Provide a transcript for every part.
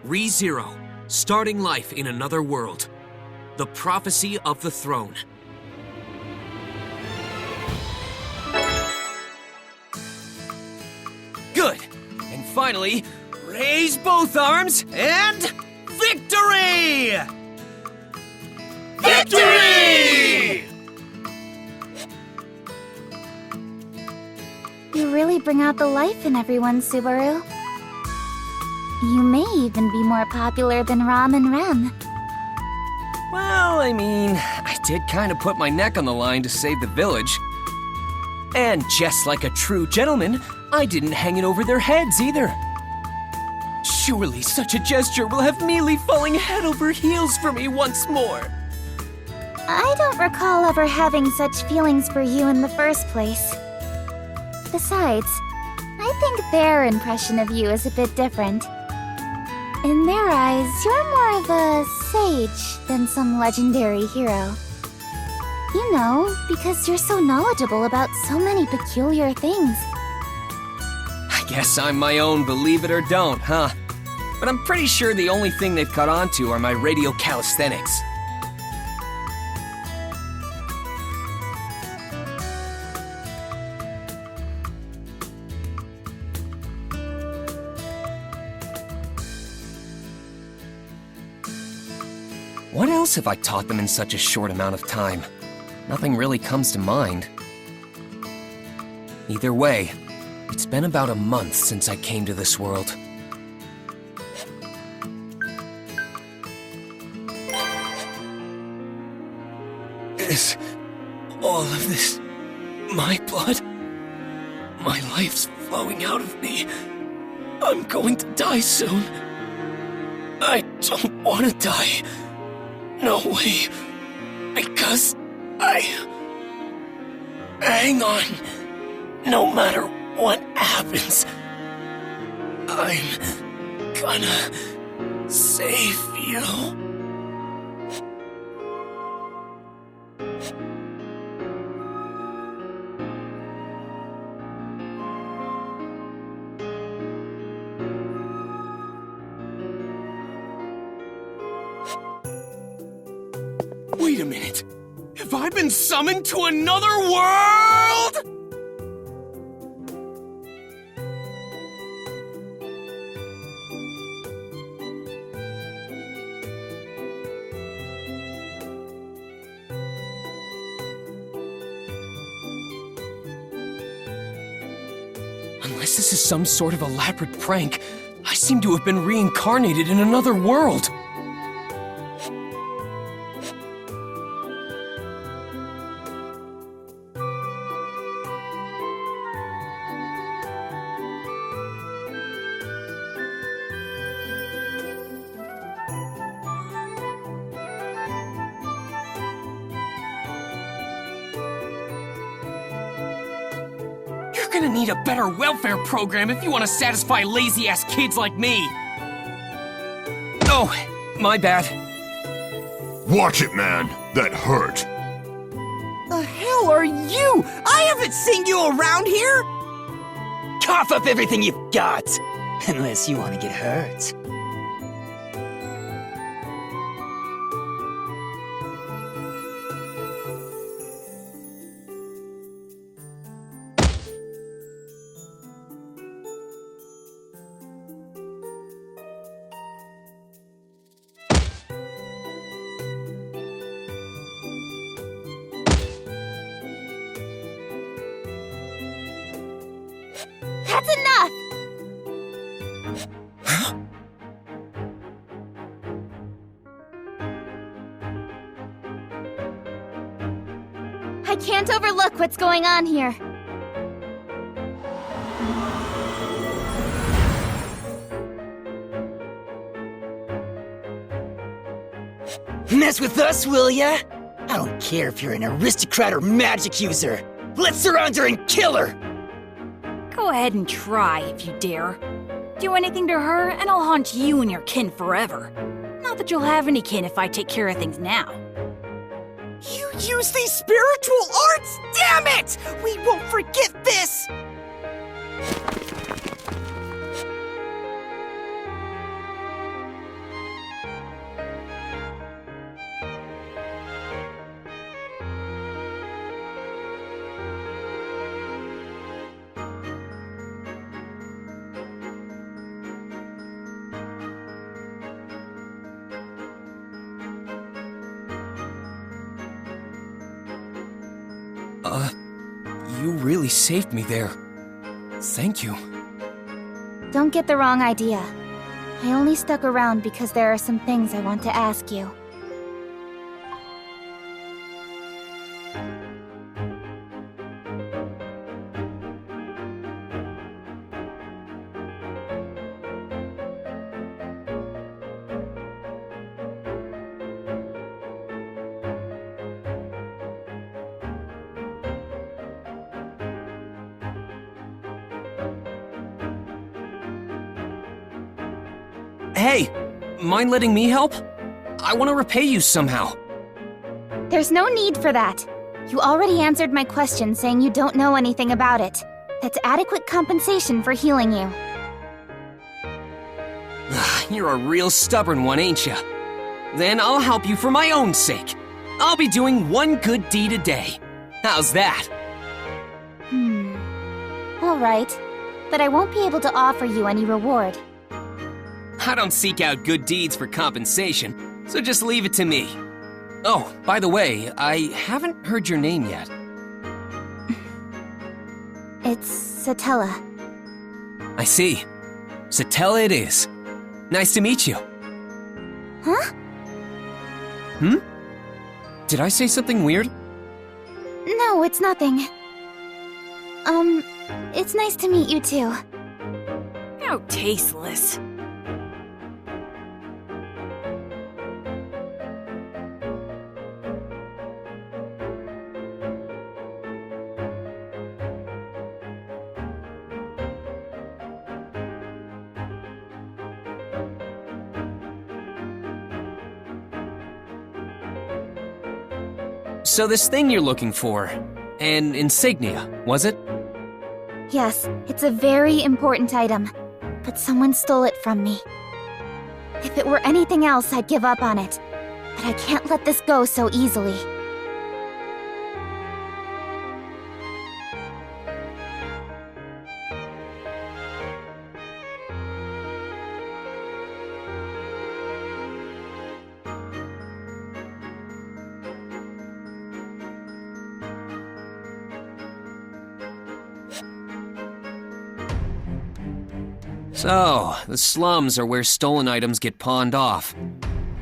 ReZero, starting life in another world. The prophecy of the throne. Good. And finally, raise both arms and victory! Victory! You really bring out the life in everyone, Subaru. You may even be more popular than Ram and Rem. Well, I mean, I did kind of put my neck on the line to save the village. And just like a true gentleman, I didn't hang it over their heads either. Surely such a gesture will have Mealy falling head over heels for me once more. I don't recall ever having such feelings for you in the first place. Besides, I think their impression of you is a bit different. In their eyes, you're more of a sage than some legendary hero. You know, because you're so knowledgeable about so many peculiar things. I guess I'm my own believe it or don't, huh? But I'm pretty sure the only thing they've caught on to are my radial calisthenics. What else have I taught them in such a short amount of time? Nothing really comes to mind. Either way, it's been about a month since I came to this world. Is all of this my blood? My life's flowing out of me. I'm going to die soon. I don't want to die. No way. Because hang on. No matter what happens, I'm gonna save you. Wait a minute. Have I been summoned to another world? Unless this is some sort of elaborate prank, I seem to have been reincarnated in another world. You're gonna need a better welfare program if you want to satisfy lazy-ass kids like me. Oh, my bad. Watch it, man. That hurt. The hell are you? I haven't seen you around here! Cough up everything you've got! Unless you want to get hurt. That's enough! I can't overlook what's going on here. Mess with us, will ya? I don't care if you're an aristocrat or magic user. Let's surround her and kill her! Go ahead and try if you dare. Do anything to her, and I'll haunt you and your kin forever. Not that you'll have any kin if I take care of things now. You use these spiritual arts? Damn it! We won't forget this! You really saved me there. Thank you. Don't get the wrong idea. I only stuck around because there are some things I want to ask you. Hey, mind letting me help? I want to repay you somehow. There's no need for that. You already answered my question saying you don't know anything about it. That's adequate compensation for healing you. You're a real stubborn one, ain't ya? Then I'll help you for my own sake. I'll be doing one good deed a day. How's that? Alright. But I won't be able to offer you any reward. I don't seek out good deeds for compensation, so just leave it to me. Oh, by the way, I haven't heard your name yet. It's Satella. I see. Satella it is. Nice to meet you. Huh? Did I say something weird? No, it's nothing. It's nice to meet you too. How tasteless. So this thing you're looking for, an insignia, was it? Yes, it's a very important item, but someone stole it from me. If it were anything else, I'd give up on it, but I can't let this go so easily. So, the slums are where stolen items get pawned off.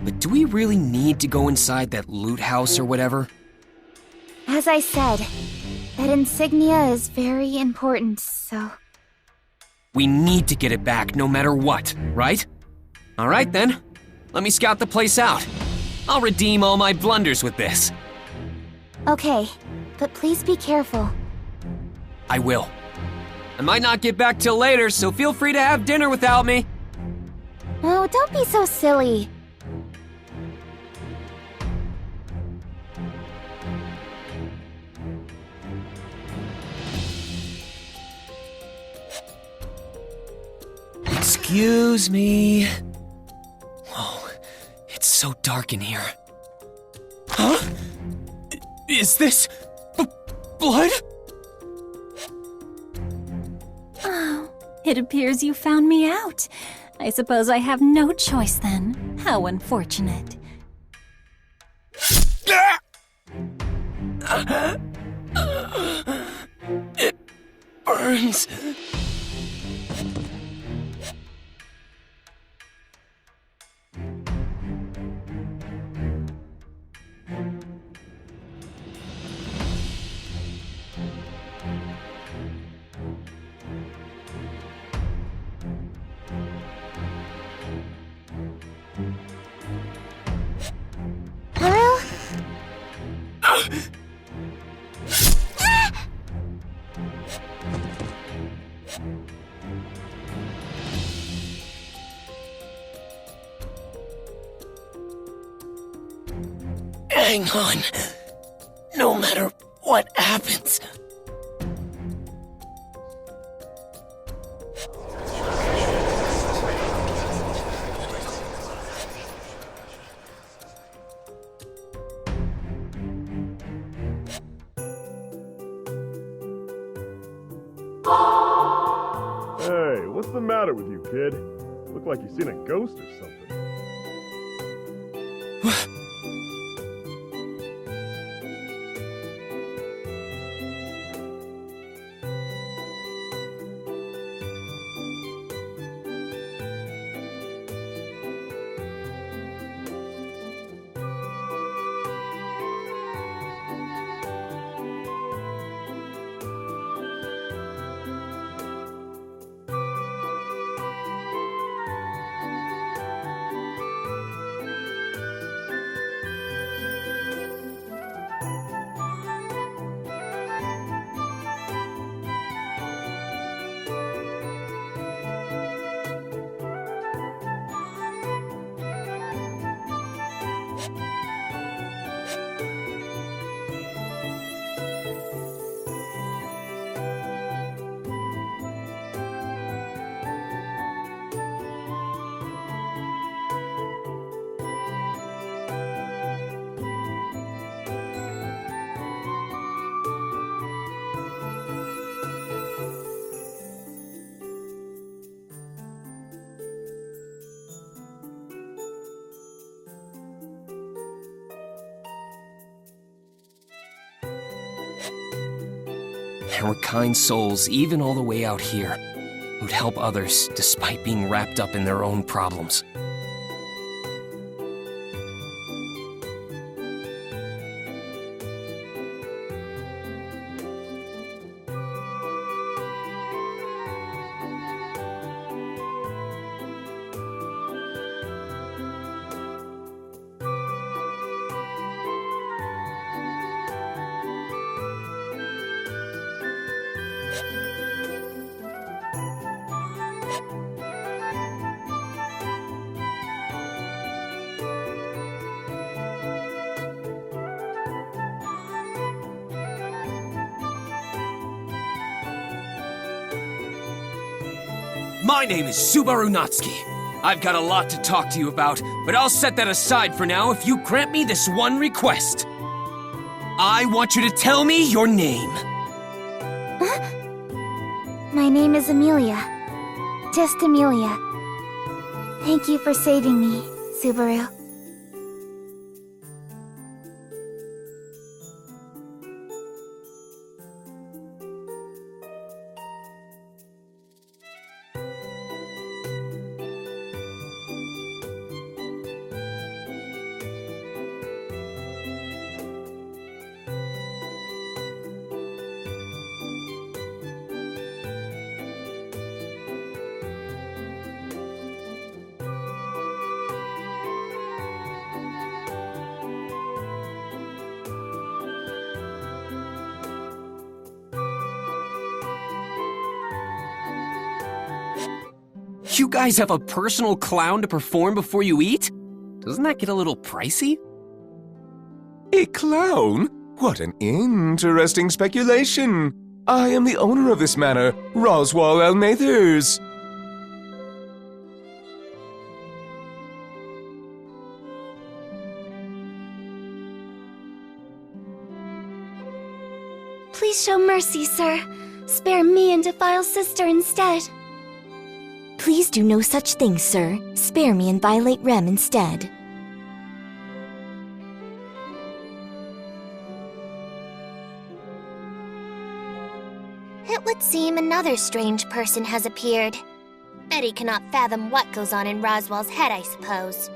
But do we really need to go inside that loot house or whatever? As I said, that insignia is very important, so... We need to get it back no matter what, right? Alright then, let me scout the place out. I'll redeem all my blunders with this. Okay, but please be careful. I will. I might not get back till later, so feel free to have dinner without me. Oh, don't be so silly. Excuse me. Whoa, it's so dark in here. Huh? Is this blood? Oh, it appears you found me out. I suppose I have no choice then. How unfortunate. It burns. Pearl? Hang on. No matter what happens. Hey, what's the matter with you, kid? Look like you've seen a ghost or something. There were kind souls, even all the way out here, who'd help others despite being wrapped up in their own problems. My name is Subaru Natsuki. I've got a lot to talk to you about, but I'll set that aside for now if you grant me this one request. I want you to tell me your name. My name is Amelia. Just Amelia. Thank you for saving me, Subaru. You guys have a personal clown to perform before you eat? Doesn't that get a little pricey? A clown? What an interesting speculation. I am the owner of this manor, Roswell L. Mathers. Please show mercy, sir. Spare me and Defile's sister instead. Please do no such thing, sir. Spare me and violate Rem instead. It would seem another strange person has appeared. Betty cannot fathom what goes on in Roswell's head, I suppose.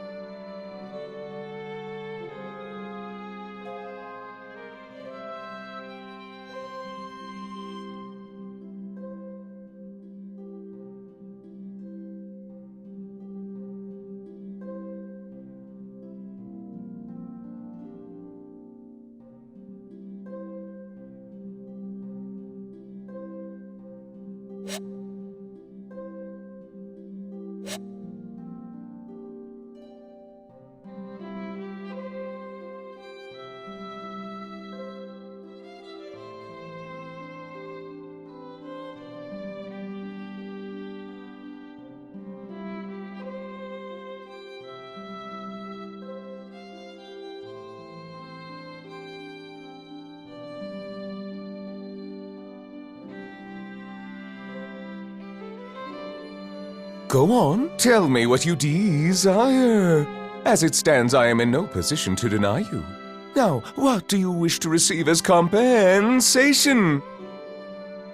Go on, tell me what you desire. As it stands, I am in no position to deny you. Now, what do you wish to receive as compensation?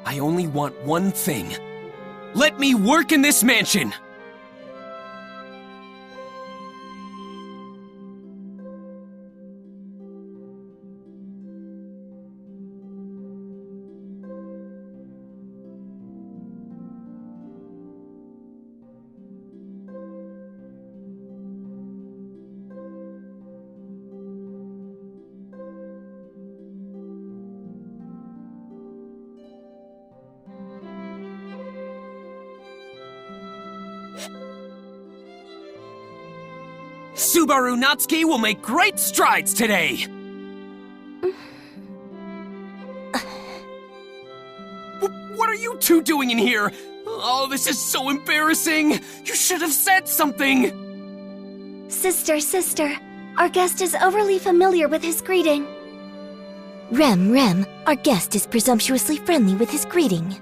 I only want one thing. Let me work in this mansion! Subaru Natsuki will make great strides today! What are you two doing in here? Oh, this is so embarrassing! You should have said something! Sister, our guest is overly familiar with his greeting. Rem, our guest is presumptuously friendly with his greeting.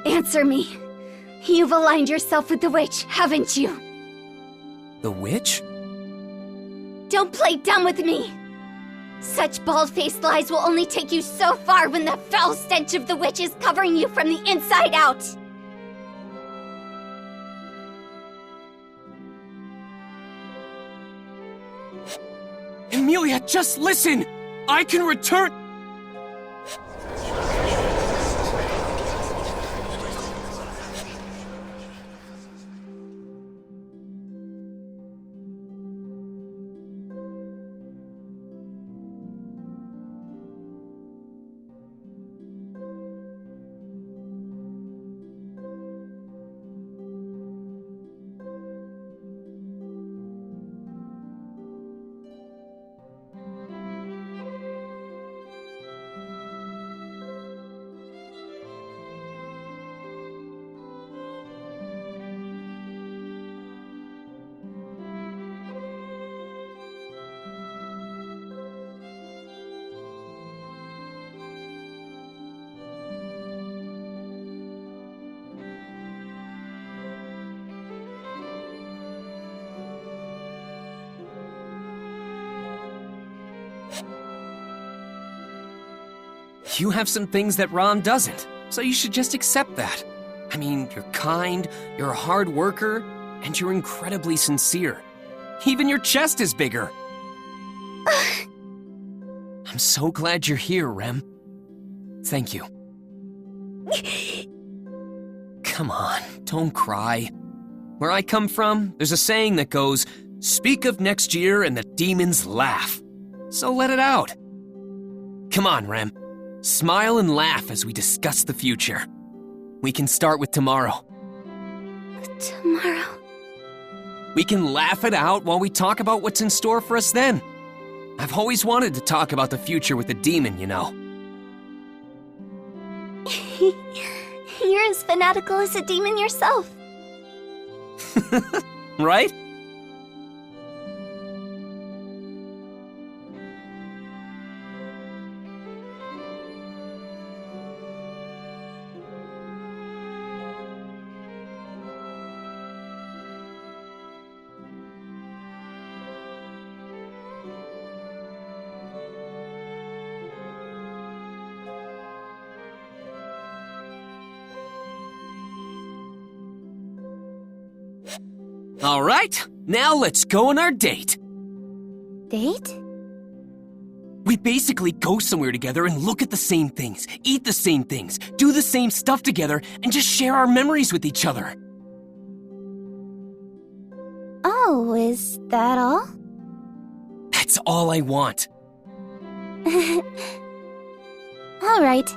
Answer me. You've aligned yourself with the witch, haven't you? The witch? Don't play dumb with me! Such bald-faced lies will only take you so far when the foul stench of the witch is covering you from the inside out! Emilia, just listen! I can return— You have some things that Ron doesn't, so you should just accept that. I mean, you're kind, you're a hard worker, and you're incredibly sincere. Even your chest is bigger. I'm so glad you're here, Rem. Thank you. Come on, don't cry. Where I come from, there's a saying that goes, "Speak of next year and the demons laugh." So let it out. Come on, Rem. Smile and laugh as we discuss the future. We can start with tomorrow. Tomorrow? We can laugh it out while we talk about what's in store for us then. I've always wanted to talk about the future with a demon, you know. You're as fanatical as a demon yourself. Right? All right, now let's go on our date. Date? We basically go somewhere together and look at the same things, eat the same things, do the same stuff together, and just share our memories with each other. Oh, is that all? That's all I want. All right,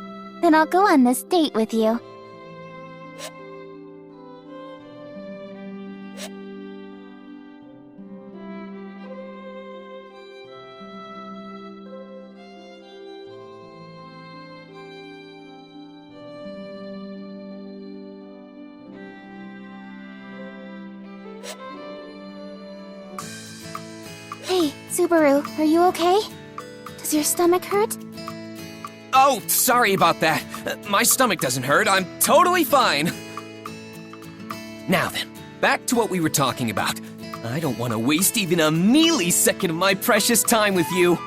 then I'll go on this date with you. Hey, Subaru, are you okay? Does your stomach hurt? Oh, sorry about that. My stomach doesn't hurt. I'm totally fine. Now then, back to what we were talking about. I don't want to waste even a millisecond of my precious time with you.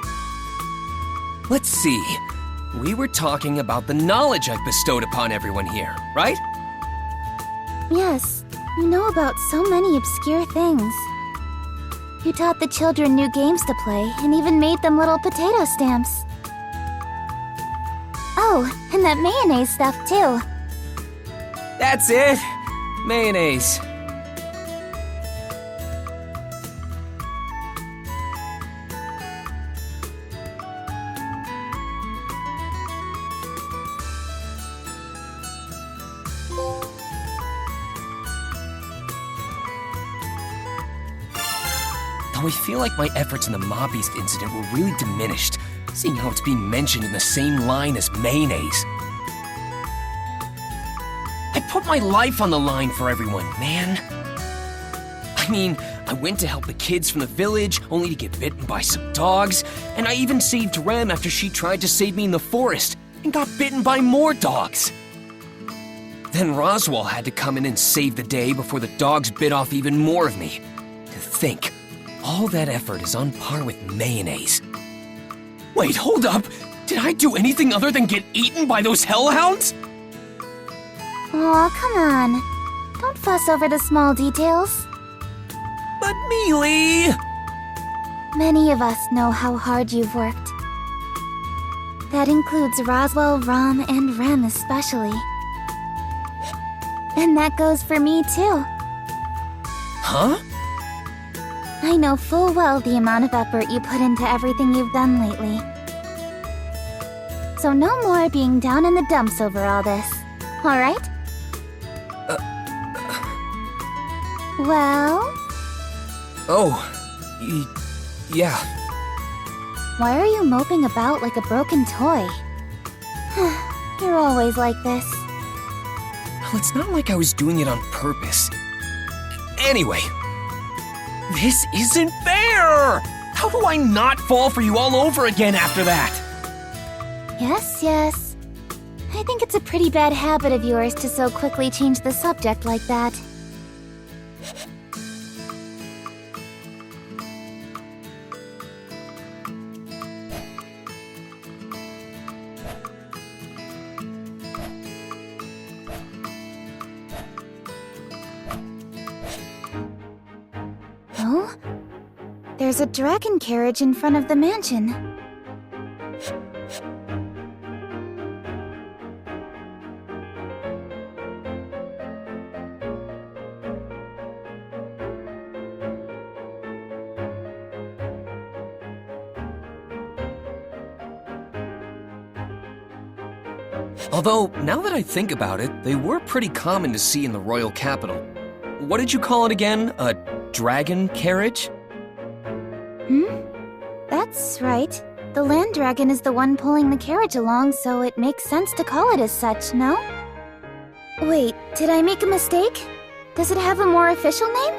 Let's see. We were talking about the knowledge I've bestowed upon everyone here, right? Yes, you know about so many obscure things. You taught the children new games to play and even made them little potato stamps. Oh, and that mayonnaise stuff too. That's it. Mayonnaise. Though I feel like my efforts in the Mob Beast incident were really diminished, seeing how it's being mentioned in the same line as mayonnaise. I put my life on the line for everyone, man. I mean, I went to help the kids from the village, only to get bitten by some dogs, and I even saved Rem after she tried to save me in the forest and got bitten by more dogs. Then Roswell had to come in and save the day before the dogs bit off even more of me. To think, all that effort is on par with mayonnaise. Wait, hold up! Did I do anything other than get eaten by those hellhounds? Aw, come on. Don't fuss over the small details. But Mealy! Many of us know how hard you've worked. That includes Roswell, Rom, and Rem especially. And that goes for me too. Huh? I know full well the amount of effort you put into everything you've done lately. So no more being down in the dumps over all this, alright? Well? Oh, yeah. Why are you moping about like a broken toy? You're always like this. Well, it's not like I was doing it on purpose. Anyway, this isn't fair! How do I not fall for you all over again after that? Yes. I think it's a pretty bad habit of yours to so quickly change the subject like that. Oh? There's a dragon carriage in front of the mansion. Although, now that I think about it, they were pretty common to see in the royal capital. What did you call it again? A dragon carriage? That's right. The land dragon is the one pulling the carriage along, so it makes sense to call it as such, no? Wait, did I make a mistake? Does it have a more official name?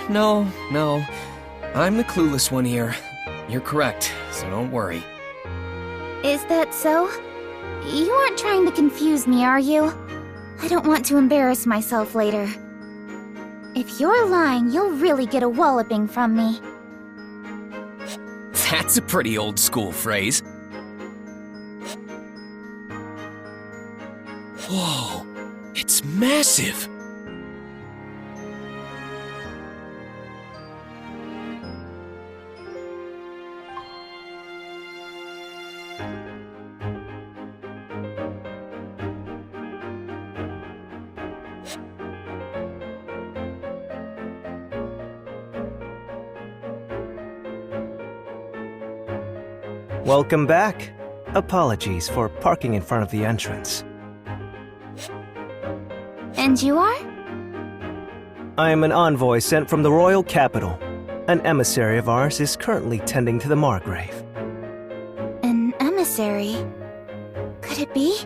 No. I'm the clueless one here. You're correct, so don't worry. Is that so? You aren't trying to confuse me, are you? I don't want to embarrass myself later. If you're lying, you'll really get a walloping from me. That's a pretty old school phrase. Whoa, it's massive! Welcome back. Apologies for parking in front of the entrance. And you are? I am an envoy sent from the royal capital. An emissary of ours is currently tending to the Margrave. An emissary? Could it be?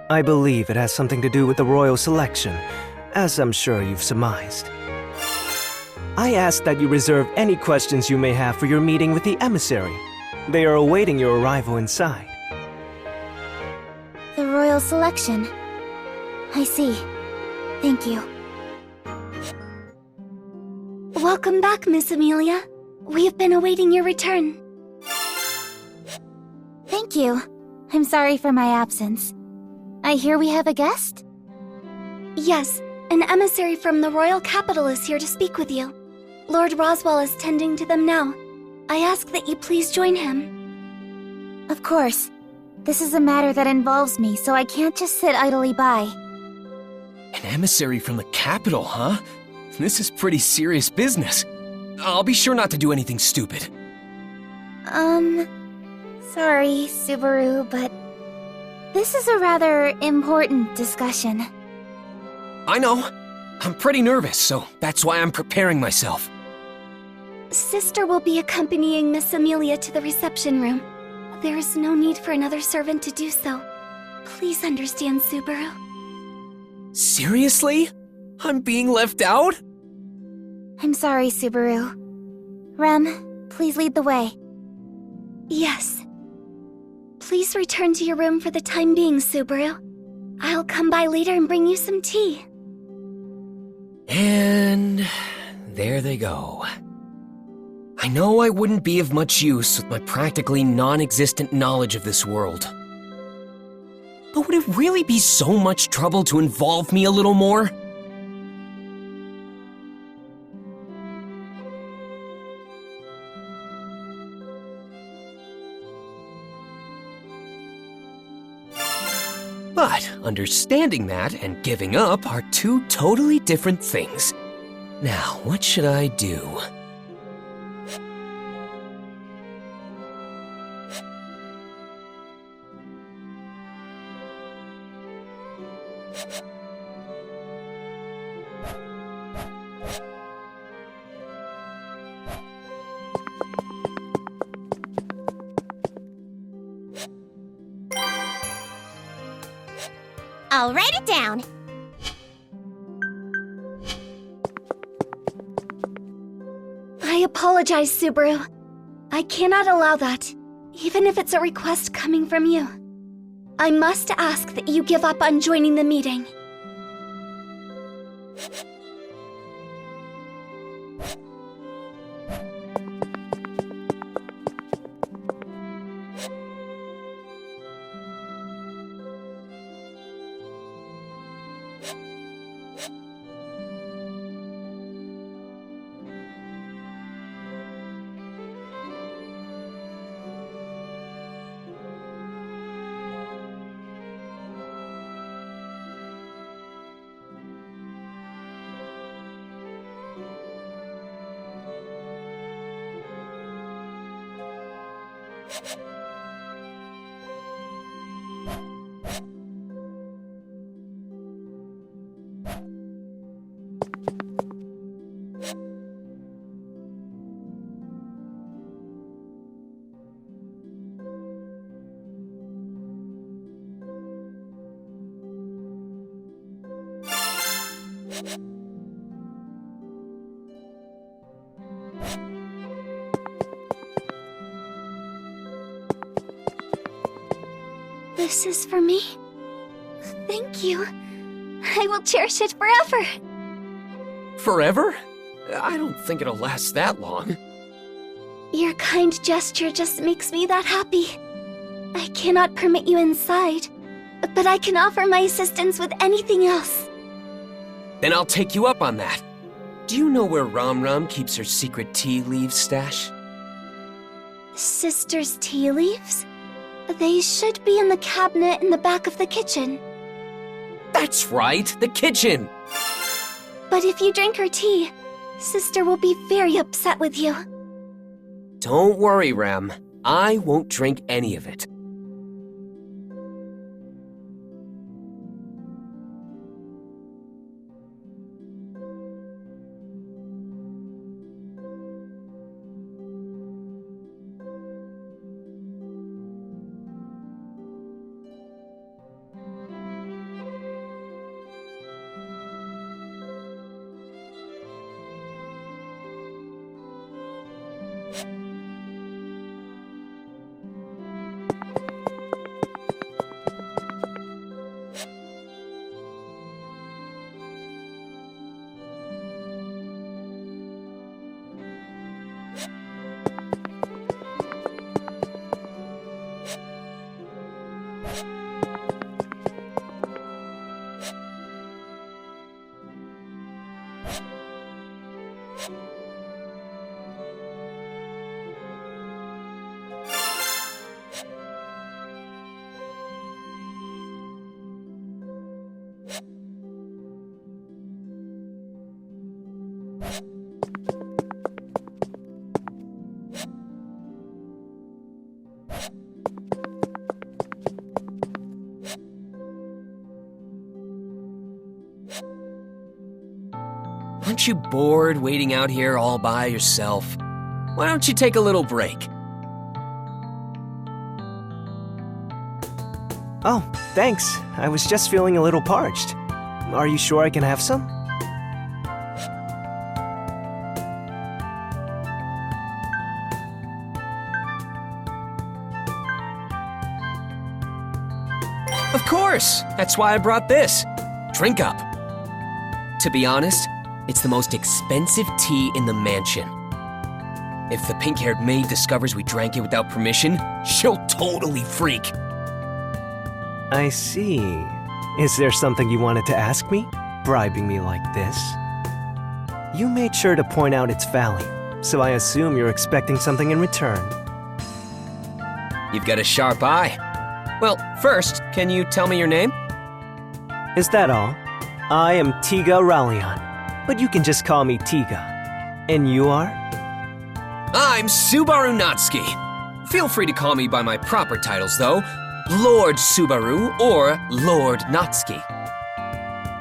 I believe it has something to do with the royal selection, as I'm sure you've surmised. I ask that you reserve any questions you may have for your meeting with the emissary. They are awaiting your arrival inside. The royal selection. I see. Thank you. Welcome back, Miss Amelia. We have been awaiting your return. Thank you. I'm sorry for my absence. I hear we have a guest? Yes, an emissary from the royal capital is here to speak with you. Lord Roswell is tending to them now. I ask that you please join him. Of course. This is a matter that involves me, so I can't just sit idly by. An emissary from the capital, huh? This is pretty serious business. I'll be sure not to do anything stupid. Sorry, Subaru, but this is a rather important discussion. I know. I'm pretty nervous, so that's why I'm preparing myself. Sister will be accompanying Miss Amelia to the reception room. There is no need for another servant to do so. Please understand, Subaru. Seriously? I'm being left out? I'm sorry, Subaru. Rem, please lead the way. Yes. Please return to your room for the time being, Subaru. I'll come by later and bring you some tea. And there they go. I know I wouldn't be of much use with my practically non-existent knowledge of this world. But would it really be so much trouble to involve me a little more? But understanding that and giving up are two totally different things. Now, what should I do? I'll write it down. I apologize, Subaru. I cannot allow that, even if it's a request coming from you. I must ask that you give up on joining the meeting. This is for me? Thank you. I will cherish it forever. Forever? I don't think it'll last that long. Your kind gesture just makes me that happy. I cannot permit you inside, but I can offer my assistance with anything else. Then I'll take you up on that. Do you know where Ram Ram keeps her secret tea leaves stash? Sister's tea leaves? They should be in the cabinet in the back of the kitchen. That's right, the kitchen! But if you drink her tea, Sister will be very upset with you. Don't worry, Ram. I won't drink any of it. Aren't you bored waiting out here all by yourself? Why don't you take a little break? Oh, thanks. I was just feeling a little parched. Are you sure I can have some? Of course! That's why I brought this. Drink up. To be honest, it's the most expensive tea in the mansion. If the pink-haired maid discovers we drank it without permission, she'll totally freak. I see. Is there something you wanted to ask me? Bribing me like this? You made sure to point out its value, so I assume you're expecting something in return. You've got a sharp eye. Well, first, can you tell me your name? Is that all? I am Tiga Rallion, but you can just call me Tiga. And you are? I'm Subaru Natsuki. Feel free to call me by my proper titles, though. Lord Subaru or Lord Natsuki.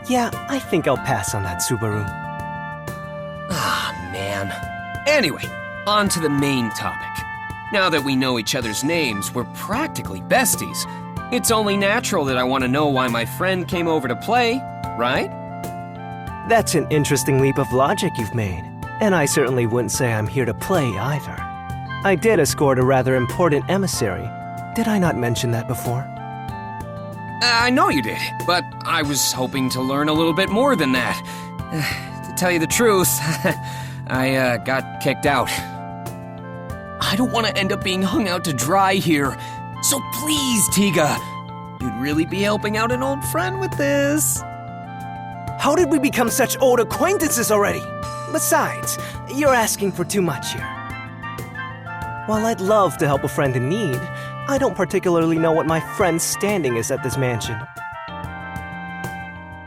Yeah, I think I'll pass on that, Subaru. Ah, man. Anyway, on to the main topic. Now that we know each other's names, we're practically besties. It's only natural that I want to know why my friend came over to play, right? That's an interesting leap of logic you've made, and I certainly wouldn't say I'm here to play either. I did escort a rather important emissary. Did I not mention that before? I know you did, but I was hoping to learn a little bit more than that. To tell you the truth, I got kicked out. I don't want to end up being hung out to dry here, so please, Tiga, you'd really be helping out an old friend with this. How did we become such old acquaintances already? Besides, you're asking for too much here. While I'd love to help a friend in need, I don't particularly know what my friend's standing is at this mansion.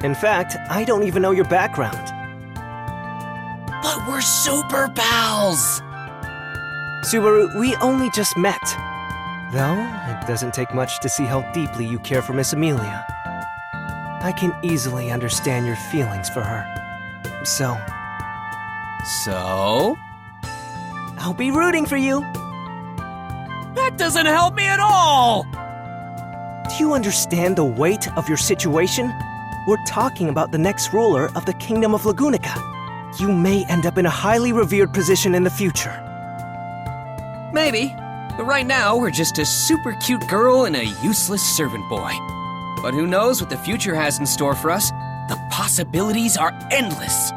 In fact, I don't even know your background. But we're super pals! Subaru, we only just met. Though, it doesn't take much to see how deeply you care for Miss Amelia. I can easily understand your feelings for her. So, I'll be rooting for you. That doesn't help me at all! Do you understand the weight of your situation? We're talking about the next ruler of the Kingdom of Lagunica. You may end up in a highly revered position in the future. Maybe, but right now we're just a super cute girl and a useless servant boy. But who knows what the future has in store for us? The possibilities are endless.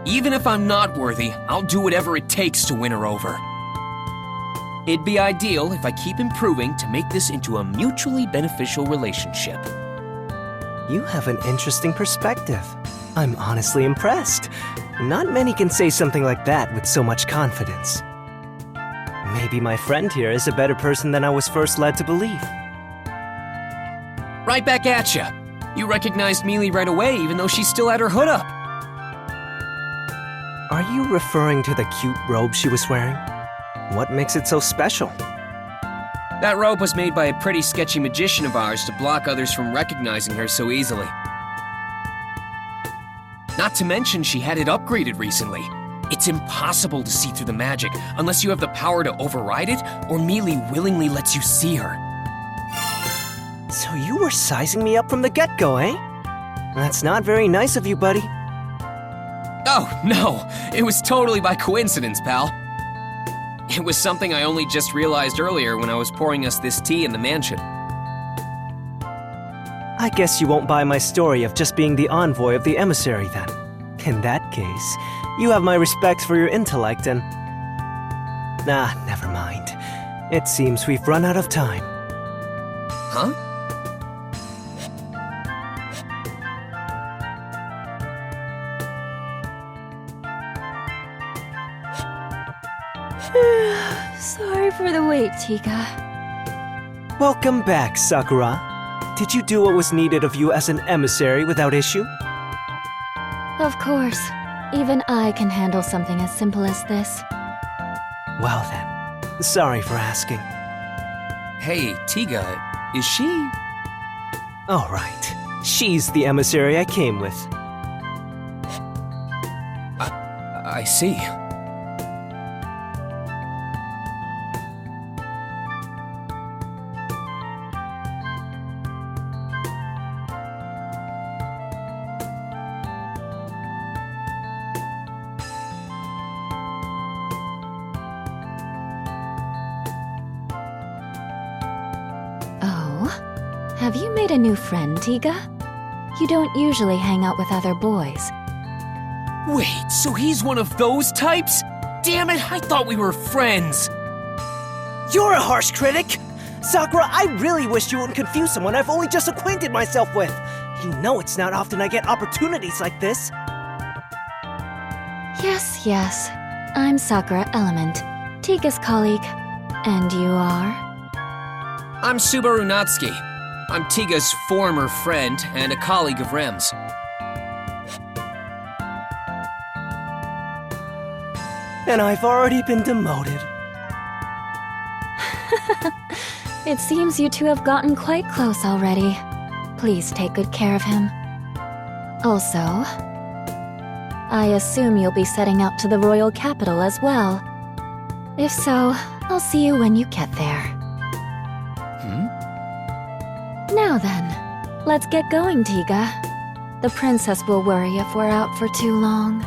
Even if I'm not worthy, I'll do whatever it takes to win her over. It'd be ideal if I keep improving to make this into a mutually beneficial relationship. You have an interesting perspective. I'm honestly impressed. Not many can say something like that with so much confidence. Maybe my friend here is a better person than I was first led to believe. Right back at ya. You recognized Mealy right away, even though she still had her hood up. Are you referring to the cute robe she was wearing? What makes it so special? That robe was made by a pretty sketchy magician of ours to block others from recognizing her so easily. Not to mention she had it upgraded recently. It's impossible to see through the magic unless you have the power to override it or Mealy willingly lets you see her. So you were sizing me up from the get-go, eh? That's not very nice of you, buddy. Oh, no. It was totally by coincidence, pal. It was something I only just realized earlier when I was pouring us this tea in the mansion. I guess you won't buy my story of just being the envoy of the emissary, then. In that case, you have my respect for your intellect and... Nah, never mind. It seems we've run out of time. Huh? Sorry for the wait, Tika. Welcome back, Sakura. Did you do what was needed of you as an emissary without issue? Of course. Even I can handle something as simple as this. Well then, sorry for asking. Hey, Tiga, is she... All right. She's the emissary I came with. I see. Have you made a new friend, Tiga? You don't usually hang out with other boys. Wait, so he's one of those types? Damn it, I thought we were friends. You're a harsh critic! Sakura, I really wish you wouldn't confuse someone I've only just acquainted myself with. You know it's not often I get opportunities like this. Yes. I'm Sakura Element, Tiga's colleague. And you are? I'm Subaru Natsuki. I'm Tiga's former friend and a colleague of Rem's. And I've already been demoted. It seems you two have gotten quite close already. Please take good care of him. Also, I assume you'll be setting out to the royal capital as well. If so, I'll see you when you get there. Now then, let's get going, Tiga. The princess will worry if we're out for too long.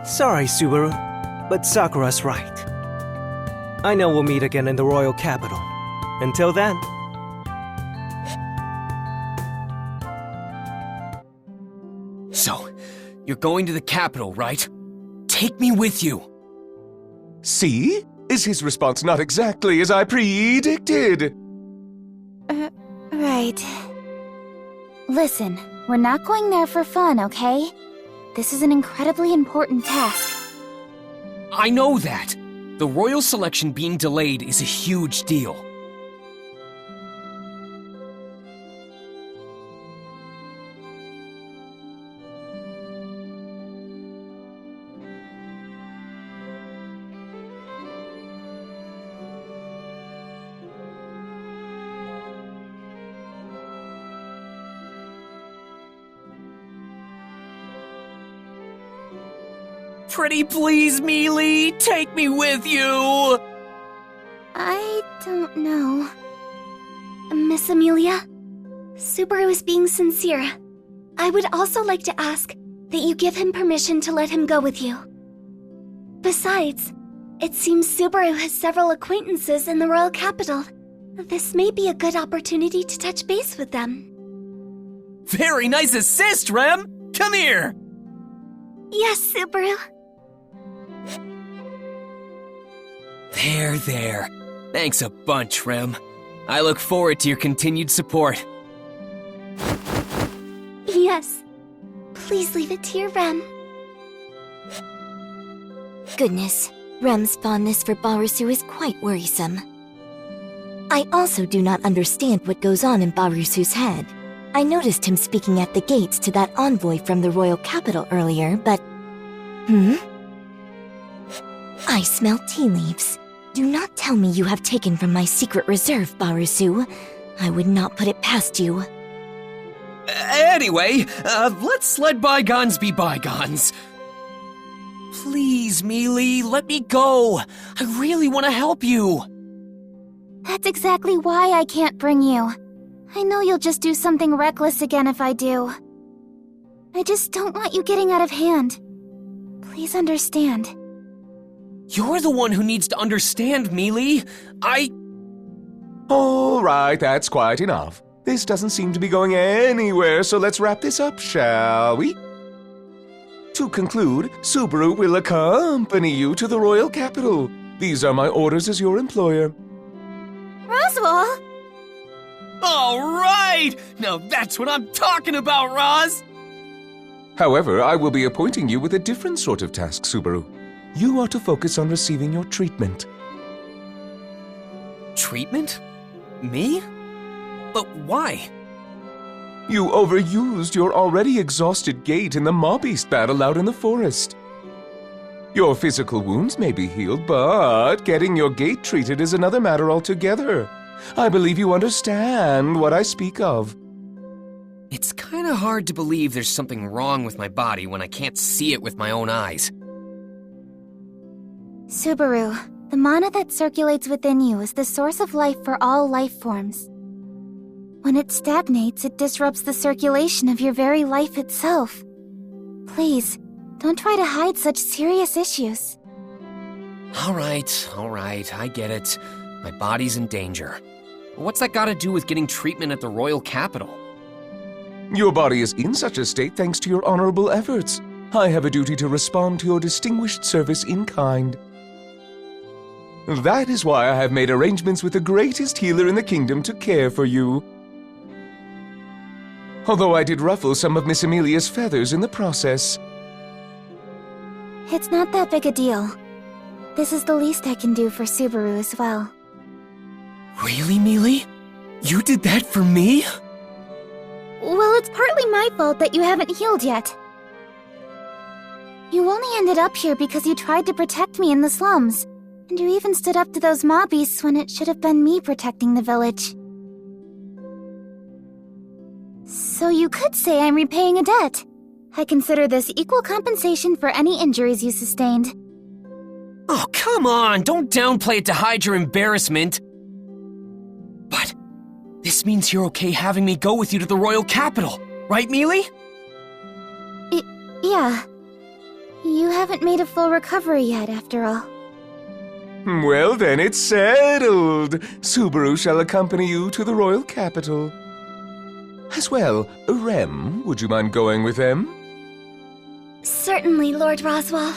Sorry, Subaru, but Sakura's right. I know we'll meet again in the royal capital. Until then. So, you're going to the capital, right? Take me with you. See? Is his response not exactly as I predicted? Right. Listen, we're not going there for fun, okay? This is an incredibly important task. I know that. The royal selection being delayed is a huge deal. Pretty please, Mealy, take me with you! I don't know. Miss Amelia, Subaru is being sincere. I would also like to ask that you give him permission to let him go with you. Besides, it seems Subaru has several acquaintances in the royal capital. This may be a good opportunity to touch base with them. Very nice assist, Rem! Come here! Yes, Subaru. There. Thanks a bunch, Rem. I look forward to your continued support. Yes. Please leave it to your Rem. Goodness, Rem's fondness for Barusu is quite worrisome. I also do not understand what goes on in Barusu's head. I noticed him speaking at the gates to that envoy from the royal capital earlier, but... I smell tea leaves. Do not tell me you have taken from my secret reserve, Barusu. I would not put it past you. Anyway, let's let bygones be bygones. Please, Mealy, let me go. I really want to help you. That's exactly why I can't bring you. I know you'll just do something reckless again if I do. I just don't want you getting out of hand. Please understand. You're the one who needs to understand, Mealy. All right, that's quite enough. This doesn't seem to be going anywhere, so let's wrap this up, shall we? To conclude, Subaru will accompany you to the royal capital. These are my orders as your employer. Roswell! All right! Now that's what I'm talking about, Roz! However, I will be appointing you with a different sort of task, Subaru. You are to focus on receiving your treatment. Treatment? Me? But why? You overused your already exhausted gait in the mob beast battle out in the forest. Your physical wounds may be healed, but getting your gait treated is another matter altogether. I believe you understand what I speak of. It's kinda hard to believe there's something wrong with my body when I can't see it with my own eyes. Subaru, the mana that circulates within you is the source of life for all life forms. When it stagnates, it disrupts the circulation of your very life itself. Please, don't try to hide such serious issues. All right, I get it. My body's in danger. What's that got to do with getting treatment at the royal capital? Your body is in such a state thanks to your honorable efforts. I have a duty to respond to your distinguished service in kind. That is why I have made arrangements with the greatest healer in the kingdom to care for you. Although I did ruffle some of Miss Amelia's feathers in the process. It's not that big a deal. This is the least I can do for Subaru as well. Really, Mealy? You did that for me? Well, it's partly my fault that you haven't healed yet. You only ended up here because you tried to protect me in the slums. And you even stood up to those mob beasts when it should have been me protecting the village. So you could say I'm repaying a debt. I consider this equal compensation for any injuries you sustained. Oh, come on! Don't downplay it to hide your embarrassment. But this means you're okay having me go with you to the royal capital, right, Mealy? Yeah. You haven't made a full recovery yet, after all. Well then, it's settled. Subaru shall accompany you to the royal capital. As well, Rem, would you mind going with them? Certainly, Lord Roswell.